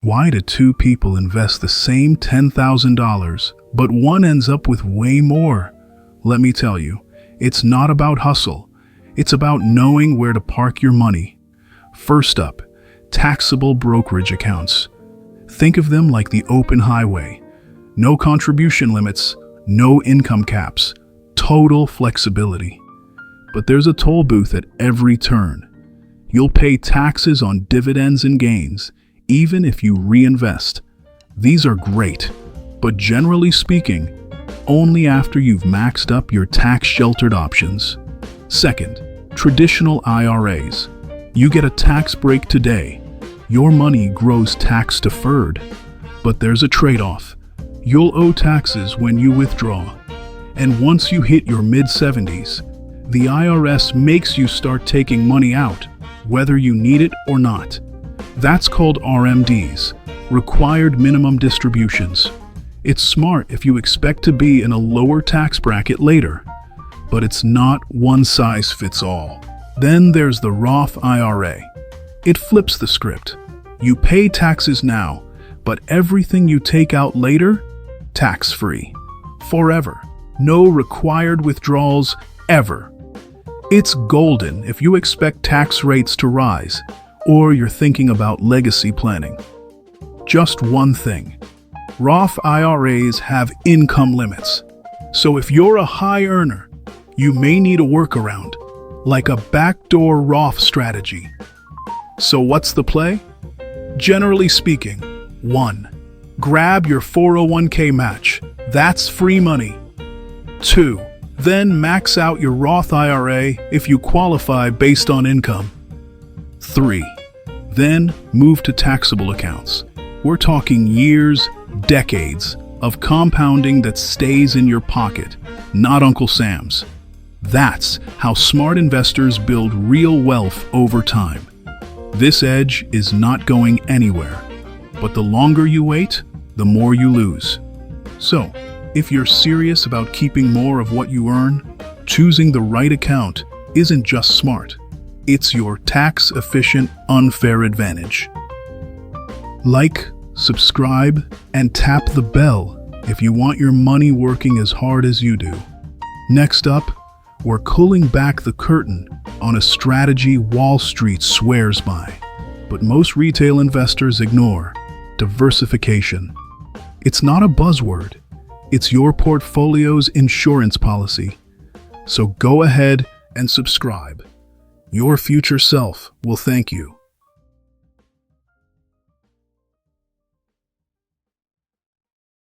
Why do two people invest the same $10,000, but one ends up with way more? Let me tell you, it's not about hustle. It's about knowing where to park your money. First up, taxable brokerage accounts. Think of them like the open highway. No contribution limits, no income caps, total flexibility. But there's a toll booth at every turn. You'll pay taxes on dividends and gains, even if you reinvest. These are great, but generally speaking, only after you've maxed up your tax-sheltered options. Second, traditional IRAs. You get a tax break today. Your money grows tax-deferred. But there's a trade-off. You'll owe taxes when you withdraw. And once you hit your mid-70s, the IRS makes you start taking money out, whether you need it or not. That's called RMDs, required minimum distributions. It's smart if you expect to be in a lower tax bracket later, but it's not one size fits all. Then there's the Roth IRA. It flips the script. You pay taxes now, but everything you take out later, tax-free. Forever. No required withdrawals, ever. It's golden if you expect tax rates to rise, or you're thinking about legacy planning. Just one thing. Roth IRAs have income limits. So if you're a high earner, you may need a workaround, like a backdoor Roth strategy. So what's the play? Generally speaking, 1. Grab your 401k match. That's free money. 2. Then max out your Roth IRA if you qualify based on income. 3. Then move to taxable accounts. We're talking years, decades of compounding that stays in your pocket, not Uncle Sam's. That's how smart investors build real wealth over time. This edge is not going anywhere, but the longer you wait, the more you lose. So, if you're serious about keeping more of what you earn, choosing the right account isn't just smart. It's your tax-efficient, unfair advantage. Like, subscribe, and tap the bell if you want your money working as hard as you do. Next up, we're pulling back the curtain on a strategy Wall Street swears by, but most retail investors ignore: diversification. It's not a buzzword. It's your portfolio's insurance policy. So go ahead and subscribe. Your future self will thank you.